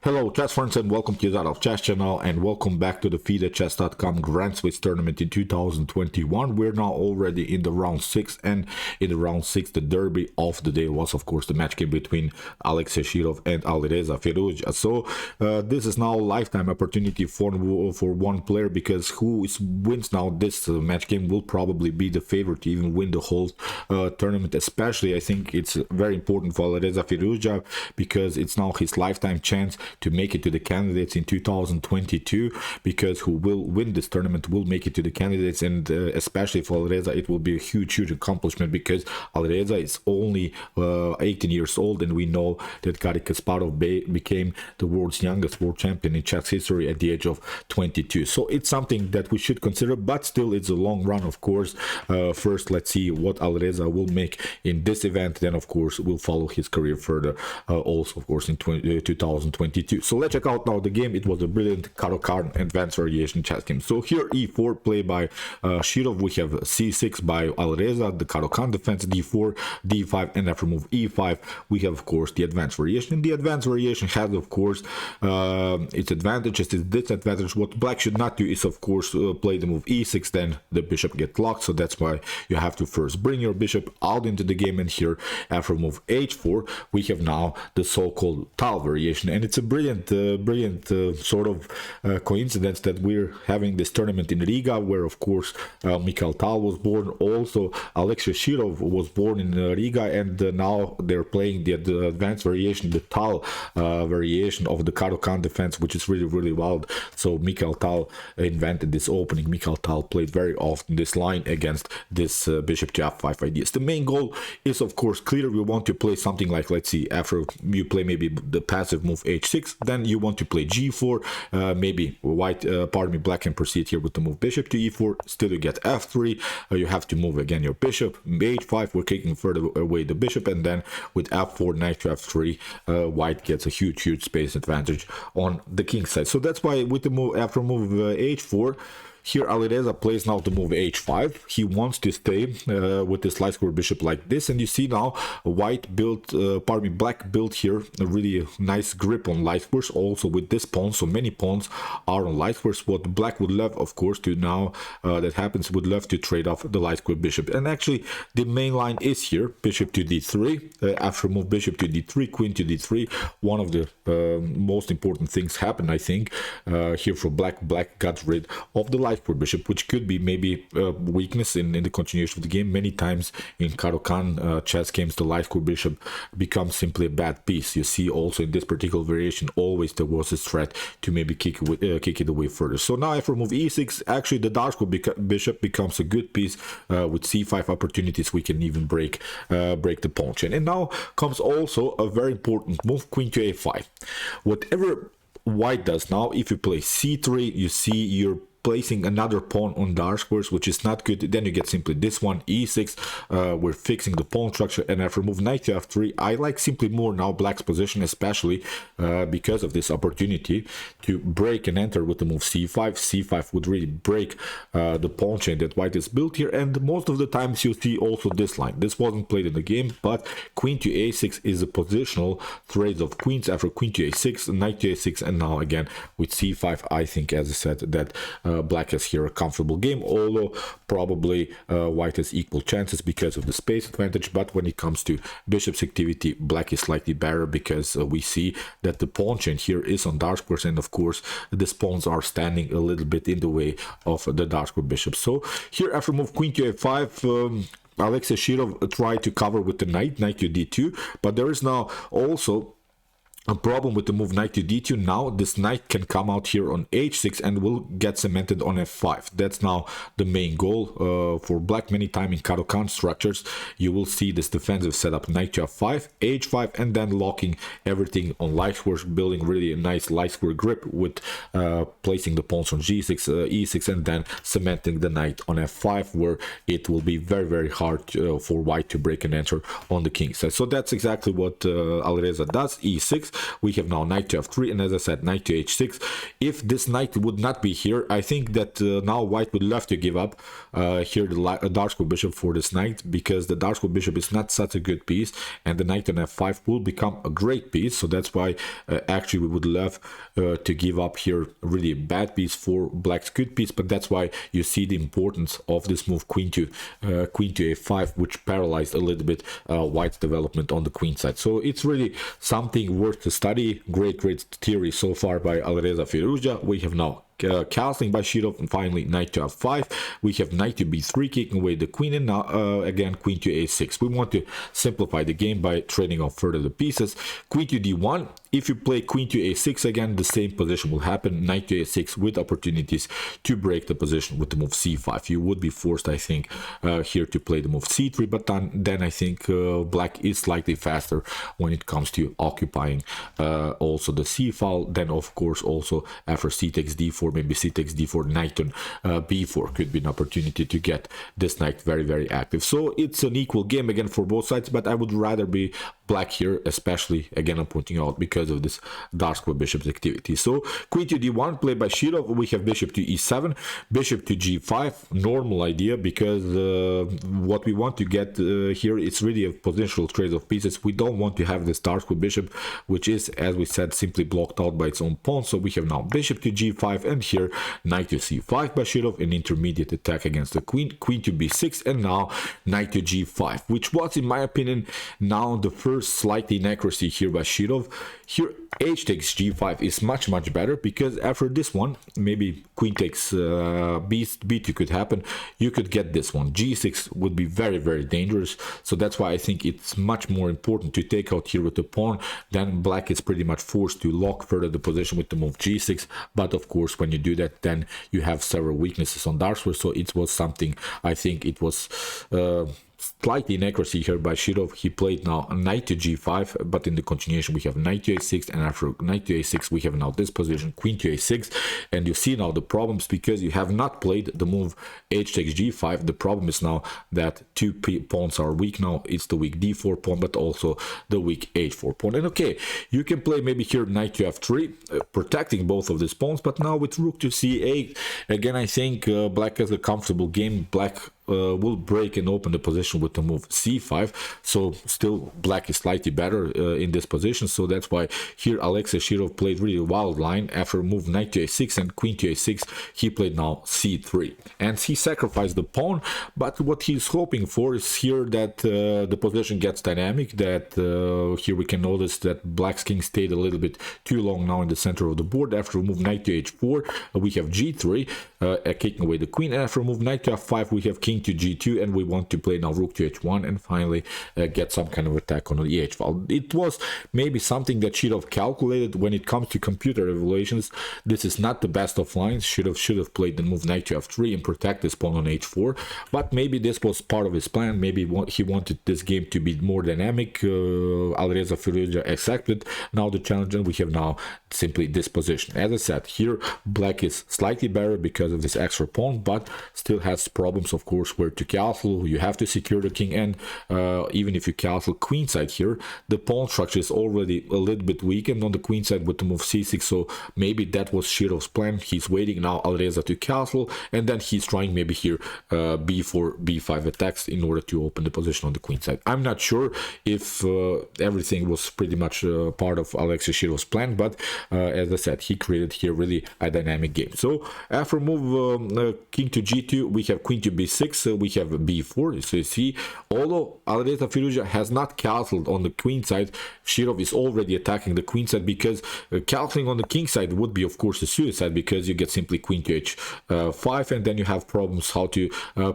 Hello chess friends and welcome to Jozarov chess channel and welcome back to the FIDE.chess.com Grand Swiss tournament in 2021. We're now already in the round 6, and in the round 6 the derby of the day was of course the match game between Shirov and Firouzja. So this is now a lifetime opportunity for one player, because who wins now this match game will probably be the favorite to even win the whole tournament. Especially I think it's very important for Firouzja, because it's now his lifetime chance to make it to the candidates in 2022, because who will win this tournament will make it to the candidates. And especially for Alireza it will be a huge accomplishment, because Alireza is only 18 years old, and we know that Garry Kasparov became the world's youngest world champion in chess history at the age of 22. So it's something that we should consider, but still it's a long run, of course. First let's see what Alireza will make in this event, then of course we'll follow his career further also of course in 2022. So let's check out now the game. It was a brilliant Caro-Kann advanced variation chess game. So here e4 play by Shirov, we have c6 by Alireza, the Caro-Kann defense, d4, d5, and after move e5 we have of course the advanced variation. And the advanced variation has of course its advantages, its disadvantages. What black should not do is of course play the move e6, then the bishop gets locked, so that's why you have to first bring your bishop out into the game. And here after move h4 we have now the so-called Tal variation, and it's a brilliant sort of coincidence that we're having this tournament in Riga, where of course Mikhail Tal was born. Also Alexei Shirov was born in Riga, and now they're playing the advanced variation, the Tal variation of the Caro-Kann defense, which is really wild. So Mikhail Tal invented this opening. Mikhail Tal played very often this line against this bishop to f5 ideas. The main goal is of course clear. We want to play something like, let's see, after you play maybe the passive move h6, then you want to play g4, maybe black can proceed here with the move bishop to e4, still you get f3, you have to move again your bishop, h5, we're taking further away the bishop, and then with f4, knight to f3, white gets a huge space advantage on the king side. So that's why with the move after move h4, here Alireza plays now the move h5. He wants to stay with this light square bishop like this, and you see now black built here a really nice grip on light squares, also with this pawn. So many pawns are on light squares. What black would love, of course, to now that happens, would love to trade off the light square bishop. And actually the main line is here bishop to d3, after move bishop to d3, queen to d3. One of the most important things happened, I think, here for black got rid of the light square bishop, which could be maybe a weakness in the continuation of the game. Many times in Caro-Kann chess games the light square bishop becomes simply a bad piece. You see also in this particular variation always there was a threat to maybe kick it away further. So now after move e6, actually the dark square bishop becomes a good piece. With c5 opportunities we can even break the pawn chain. And now comes also a very important move, queen to a5. Whatever white does now, if you play c3, you see you're placing another pawn on dark squares, which is not good. Then you get simply this one, e6, we're fixing the pawn structure. And after move knight to f3, I like simply more now black's position, especially because of this opportunity to break and enter with the move c5. c5 would really break the pawn chain that white is built here, and most of the times you see also this line. This wasn't played in the game, but queen to a6 is a positional trade of queens. After queen to a6, knight to a6, and now again with c5, I think, as I said, that black has here a comfortable game, although probably white has equal chances because of the space advantage. But when it comes to bishop's activity, black is slightly better, because we see that the pawn chain here is on dark squares, and of course these pawns are standing a little bit in the way of the dark square bishop. So here after move queen to a5, Alexei Shirov tried to cover with the knight to d2, but there is now also a problem with the move knight to d2. Now this knight can come out here on h6 and will get cemented on f5. That's now the main goal for black. Many times in Caro-Kann structures you will see this defensive setup, knight to f5, h5, and then locking everything on light squares, building really a nice light square grip with placing the pawns on g6, e6, and then cementing the knight on f5, where it will be very hard for white to break and enter on the king side. So that's exactly what Alireza does, e6. We have now knight to f3, and as I said, knight to h6. If this knight would not be here, I think that now white would love to give up here the dark square bishop for this knight, because the dark square bishop is not such a good piece, and the knight on f5 will become a great piece. So that's why actually we would love to give up here really a bad piece for black's good piece, but that's why you see the importance of this move queen to a5, which paralyzed a little bit white's development on the queen side. So it's really something worth to study. Great theory so far by Alireza Firouzja. We have now castling by Shirov, and finally knight to f5. We have knight to b3 kicking away the queen, and now again queen to a6. We want to simplify the game by trading off further the pieces. Queen to d1. If you play queen to a6 again, the same position will happen, knight to a6, with opportunities to break the position with the move c5. You would be forced, I think, here to play the move c3, but then I think black is slightly faster when it comes to occupying also the c file. Then of course also after c takes d4, maybe c takes d4, knight on b4 could be an opportunity to get this knight very active. So it's an equal game again for both sides, but I would rather be black here, especially again I'm pointing out because of this dark square bishop's activity. So queen to d1 played by Shirov. We have bishop to e7, bishop to g5. Normal idea, because what we want to get here is really a potential trade of pieces. We don't want to have this dark square bishop, which is, as we said, simply blocked out by its own pawn. So we have now bishop to g5, and here knight to c5 by Shirov, an intermediate attack against the queen, queen to b6, and now knight to g5, which was, in my opinion, now the first slight inaccuracy here by Shirov. Here h takes g5 is much better, because after this one, maybe queen takes b2 could happen. You could get this one, g6 would be very dangerous. So that's why I think it's much more important to take out here with the pawn. Then black is pretty much forced to lock further the position with the move g6, but of course when you do that, then you have several weaknesses on dark square. So it was something, I think it was slight inaccuracy here by Shirov. He played now knight to g5, but in the continuation we have knight to a6, and after knight to a6 we have now this position, queen to a6, and you see now the problems because you have not played the move h takes g5. The problem is now that two pawns are weak now. It's the weak d4 pawn, but also the weak h4 pawn. And okay, you can play maybe here knight to f3, protecting both of these pawns, but now with rook to c8, again I think black has a comfortable game. Black will break and open the position with the move c5, so still black is slightly better in this position. So that's why here Alexei Shirov played really wild line. After move knight to a6 and queen to a6, he played now c3, and he sacrificed the pawn. But what he's hoping for is here that the position gets dynamic, that here we can notice that black's king stayed a little bit too long now in the center of the board. After move knight to h4, we have g3, kicking away the queen, and after move knight to f5 we have king to g2, and we want to play now rook to h1 and finally get some kind of attack on the eh file. It was maybe something that Shirov calculated. When it comes to computer evaluations, this is not the best of lines. Shirov should have played the move knight to f3 and protect this pawn on h4, but maybe this was part of his plan. Maybe he wanted this game to be more dynamic. Alireza Firouzja accepted now the challenge, and we have now simply this position. As I said, here black is slightly better because of this extra pawn, but still has problems, of course, where to castle. You have to secure the king, and even if you castle queenside here, the pawn structure is already a little bit weakened on the queenside with the move c6. So maybe that was Shirov's plan. He's waiting now Alireza to castle, and then he's trying maybe here b4 b5 attacks in order to open the position on the queenside. I'm not sure if everything was pretty much part of Alexei Shirov's plan, but as I said, he created here really a dynamic game. So after move king to g2, we have queen to b6, we have b4. So you see, although Alireza Firouzja has not castled on the queen side, Shirov is already attacking the queen side, because castling on the king side would be of course a suicide, because you get simply queen to h5, and then you have problems how to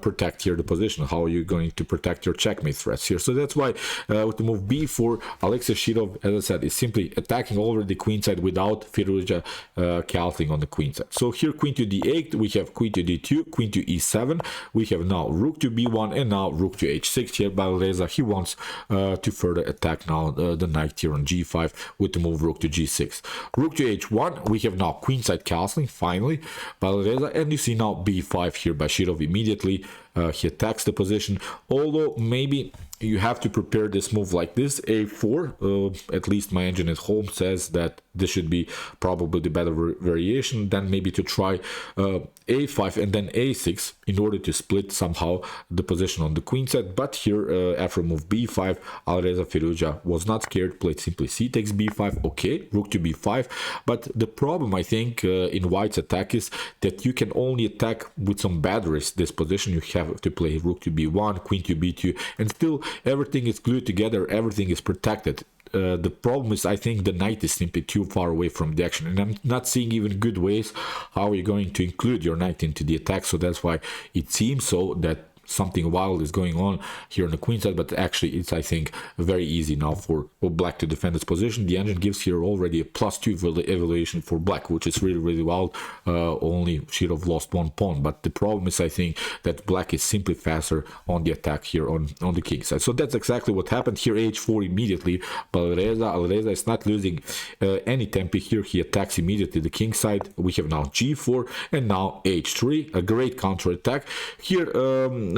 protect here the position. How are you going to protect your checkmate threats here? So that's why with the move b4, Alexei Shirov, as I said, is simply attacking already the queen side without Firouzja castling on the queen side. So here queen to d8, we have queen to d2, queen to e7, we have now rook to b1, and now rook to h6 here by Alireza. He wants to further attack now the knight here on g5 with the move rook to g6. Rook to h1, we have now queenside castling finally by Alireza, and you see now b5 here by Shirov immediately. He attacks the position, although maybe you have to prepare this move like this, a4. At least my engine at home says that this should be probably the better variation. Then maybe to try a5 and then a6 in order to split somehow the position on the queen side. But here after move b5, Alireza Firouzja was not scared, played simply c takes b5. Okay, rook to b5. But the problem, I think, in white's attack is that you can only attack with some batteries this position. You have to play rook to b1, queen to b2, and still everything is glued together, everything is protected. The problem is, I think the knight is simply too far away from the action, and I'm not seeing even good ways how you're going to include your knight into the attack. So that's why it seems so that something wild is going on here on the queen side, but actually it's, I think, very easy now for black to defend this position. The engine gives here already a +2 evaluation for black, which is really wild. Only Shirov lost 1 pawn, but the problem is, I think, that black is simply faster on the attack here on the king side. So that's exactly what happened here. h4 immediately, but Alireza is not losing any tempo here. He attacks immediately the king side. We have now g4 and now h3, a great counter attack here.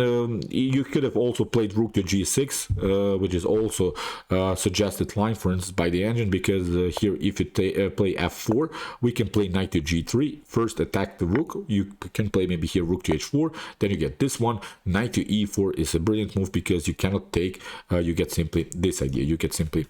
You could have also played rook to g6, which is also suggested line, for instance, by the engine, because here if you play f4, we can play knight to g3, first attack the rook. You can play maybe here rook to h4, then you get this one. Knight to e4 is a brilliant move because you cannot take, you get simply this idea, you get simply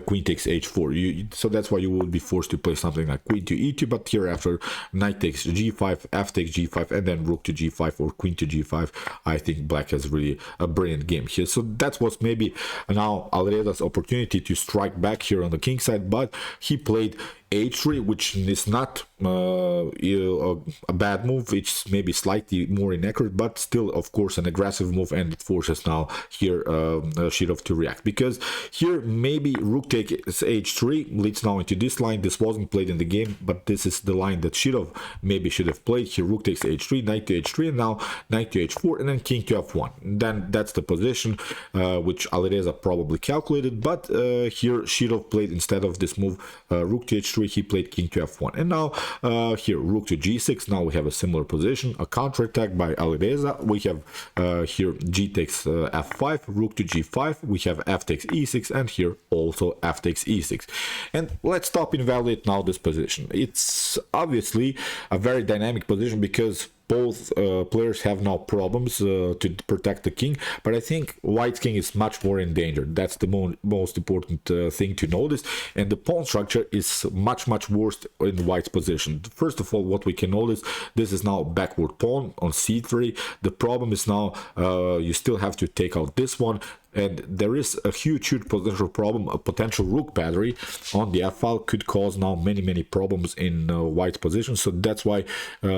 queen takes h4. So that's why you would be forced to play something like queen to e2, but here after knight takes g5, f takes g5, and then rook to g5 or queen to g5, I think black has really a brilliant game here. So that was maybe now Alireza's opportunity to strike back here on the king side, but he played h3, which is not a bad move. It's maybe slightly more inaccurate, but still, of course, an aggressive move, and it forces now here Shirov to react, because here maybe rook takes h3 leads now into this line. This wasn't played in the game, but this is the line that Shirov maybe should have played. Here rook takes h3, knight to h3, and now knight to h4, and then king to f1. Then that's the position which Alireza probably calculated, but here Shirov played, instead of this move rook to h3, he played king to f1. And now here rook to g6. Now we have a similar position, a counter attack by Alireza. We have here g takes f5, rook to g5. We have f takes e6, and here also f takes e6. And let's stop and evaluate now this position. It's obviously a very dynamic position because both players have now problems to protect the king, but I think white's king is much more endangered. That's the most important thing to notice, and the pawn structure is much worse in white's position. First of all, what we can notice, this is now backward pawn on c3. The problem is now you still have to take out this one, and there is a huge potential problem. A potential rook battery on the f-file could cause now many problems in white's position. So that's why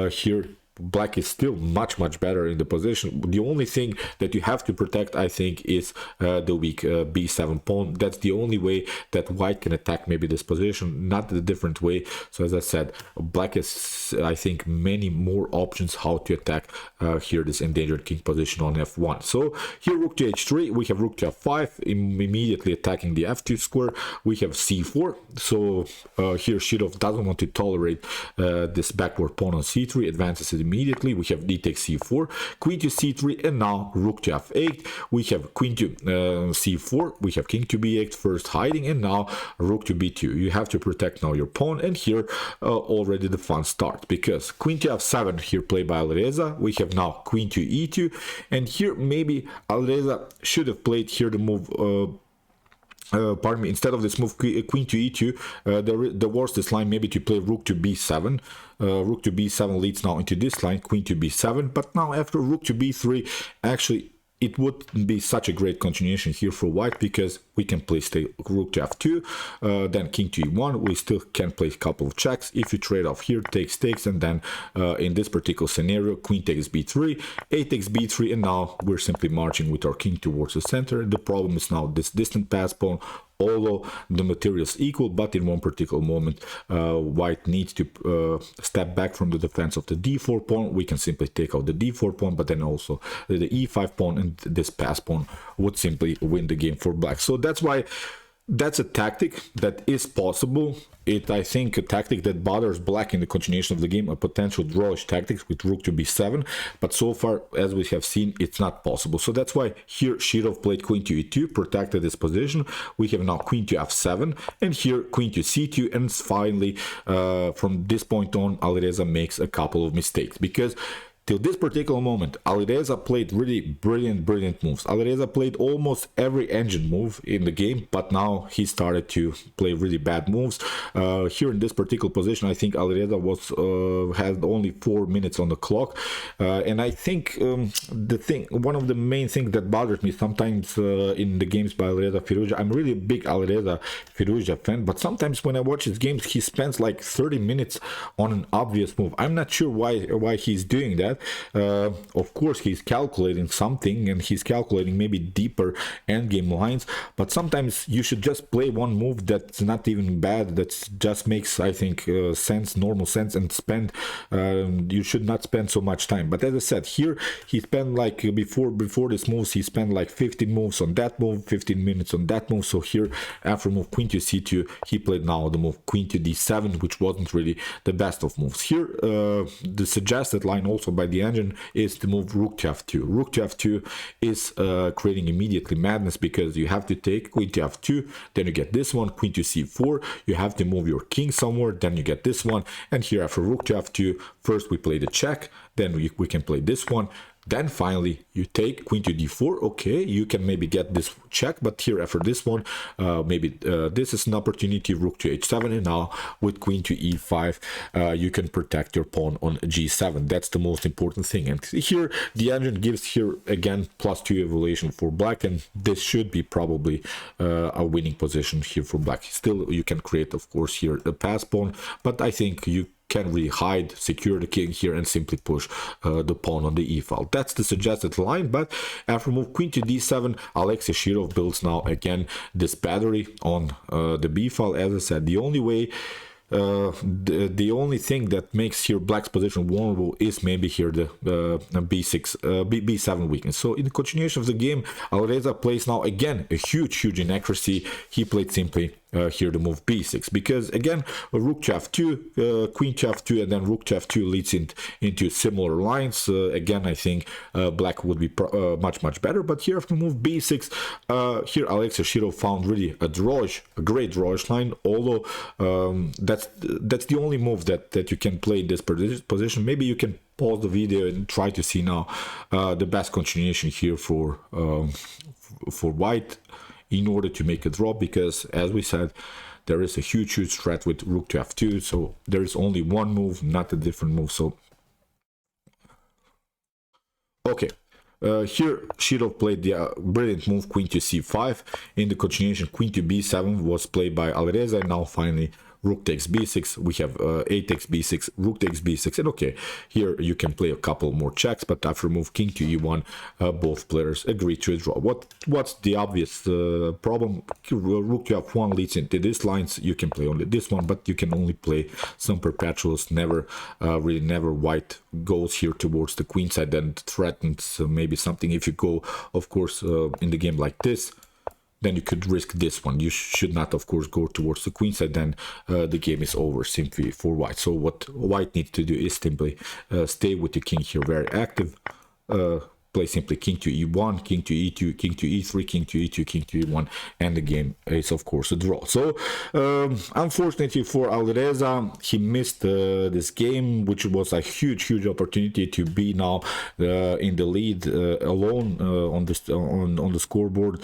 here black is still much better in the position. The only thing that you have to protect, I think, is the weak b7 pawn. That's the only way that white can attack maybe this position, not the different way. So as I said, black has, I think, many more options how to attack here this endangered king position on f1. So here rook to h3, we have rook to f5, immediately attacking the f2 square. We have c4. So here Shirov doesn't want to tolerate this backward pawn on c3, advances it immediately. We have d takes c4, queen to c3, and now rook to f8. We have queen to c4, we have king to b8 first hiding, and now rook to b2. You have to protect now your pawn, and here already the fun starts, because queen to f7 here played by Alireza. We have now queen to e2, and here maybe Alireza should have played here the move pardon me, instead of this move queen to e2, there was this line maybe to play rook to b7. Rook to b7 leads now into this line, queen to b7, but now after rook to b3, actually it wouldn't be such a great continuation here for white, because we can play rook to f2, then king to e1. We still can play a couple of checks. If you trade off here, takes, and then in this particular scenario, queen takes b3, a takes b3, and now we're simply marching with our king towards the center. The problem is now this distant pass pawn. Although the material is equal, but in one particular moment white needs to step back from the defense of the d4 pawn. We can simply take out the d4 pawn, but then also the e5 pawn, and this pass pawn would simply win the game for black. So that's why that's a tactic that is possible. I think a tactic that bothers black in the continuation of the game, a potential drawish tactics with rook to b7, but so far, as we have seen, it's not possible. So that's why here Shirov played queen to e2, protected this position. We have now queen to f7, and here queen to c2, and finally, from this point on, Alireza makes a couple of mistakes, because till this particular moment, Alireza played really brilliant moves. Alireza played almost every engine move in the game, but now he started to play really bad moves. Here in this particular position, I think Alireza had only 4 minutes on the clock, and I think one of the main things that bothers me sometimes in the games by Alireza Firouzja, I'm really a big Alireza Firouzja fan, but sometimes when I watch his games, he spends like 30 minutes on an obvious move. I'm not sure why he's doing that. Of course, he's calculating something, and he's calculating maybe deeper endgame lines, but sometimes you should just play one move that's not even bad, that just makes, I think, normal sense, and you should not spend so much time. But as I said, here he spent like before this moves, he spent like 15 moves on that move, 15 minutes on that move. So here, after move queen to c2, he played now the move queen to d7, which wasn't really the best of moves. Here, the suggested line also by the engine is to move rook to f2. Rook to f2 is creating immediately madness, because you have to take queen to f2, then you get this one, queen to c4, you have to move your king somewhere, then you get this one, and here after rook to f2, first we play the check, then we can play this one. Then finally, you take queen to d4. Okay, you can maybe get this check, but here after this one, maybe this is an opportunity, rook to h7, and now with queen to e5, you can protect your pawn on g7. That's the most important thing. And here, the engine gives here again +2 evaluation for black, and this should be probably a winning position here for black. Still, you can create, of course, here a pass pawn, but I think you can really hide, secure the king here, and simply push the pawn on the e file. That's the suggested line, but after move queen to d7, Alexei Shirov builds now again this battery on the b file. As I said, the only way the only thing that makes here black's position vulnerable is maybe here the b7 weakness. So in the continuation of the game, Alireza plays now again a huge inaccuracy. He played simply here the move b6, because again rook to f2, queen to f2, and then rook to f2 leads into similar lines. Again, I think black would be much better, but here after move b6, here Alexei Shirov found really a great drawish line, although that's the only move that you can play in this position. Maybe you can pause the video and try to see now the best continuation here for white in order to make a draw, because as we said, there is a huge threat with rook to f2, so there is only one move, not a different move. So okay, here Shirov played the brilliant move queen to c5. In the continuation, queen to b7 was played by Alireza, and now finally rook takes b6, we have a takes b6, rook takes b6, and okay, here you can play a couple more checks, but after move king to e1, both players agree to a draw. What's the obvious problem? Rook to f1 leads into these lines. You can play only this one, but you can only play some perpetuals. Never white goes here towards the queen side and threatens maybe something. If you go, of course, in the game like this, then you could risk this one. You should not, of course, go towards the queen side, then the game is over simply for white. So what white needs to do is simply stay with the king here very active, play simply king to e1, king to e2, king to e3, king to e2, king to e1, and the game is, of course, a draw. So unfortunately for Alireza, he missed this game, which was a huge opportunity to be now in the lead alone on the scoreboard.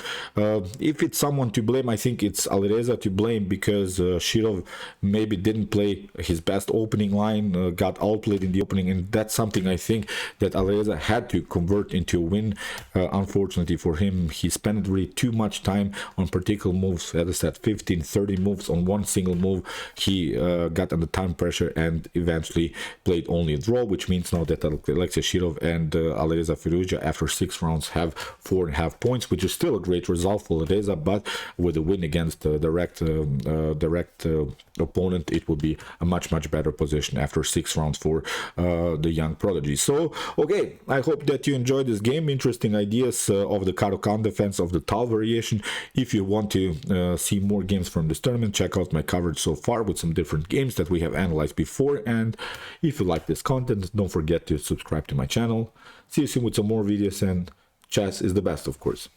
If it's someone to blame, I think it's Alireza to blame, because Shirov maybe didn't play his best opening line, got outplayed in the opening, and that's something I think that Alireza had to convert into a win. Unfortunately for him, he spent really too much time on particular moves. As I said, 15-30 moves on one single move. He got under time pressure and eventually played only a draw, which means now that Alexei Shirov and Alireza Firouzja after 6 rounds have 4.5 points, which is still a great result for Alireza, but with a win against a direct opponent, it will be a much better position after 6 rounds for the young prodigy. So okay, I hope that you enjoyed this game, interesting ideas of the Caro-Kann defense, of the tau variation. If you want to see more games from this tournament, check out my coverage so far with some different games that we have analyzed before. And if you like this content, don't forget to subscribe to my channel. See you soon with some more videos, and chess is the best, of course.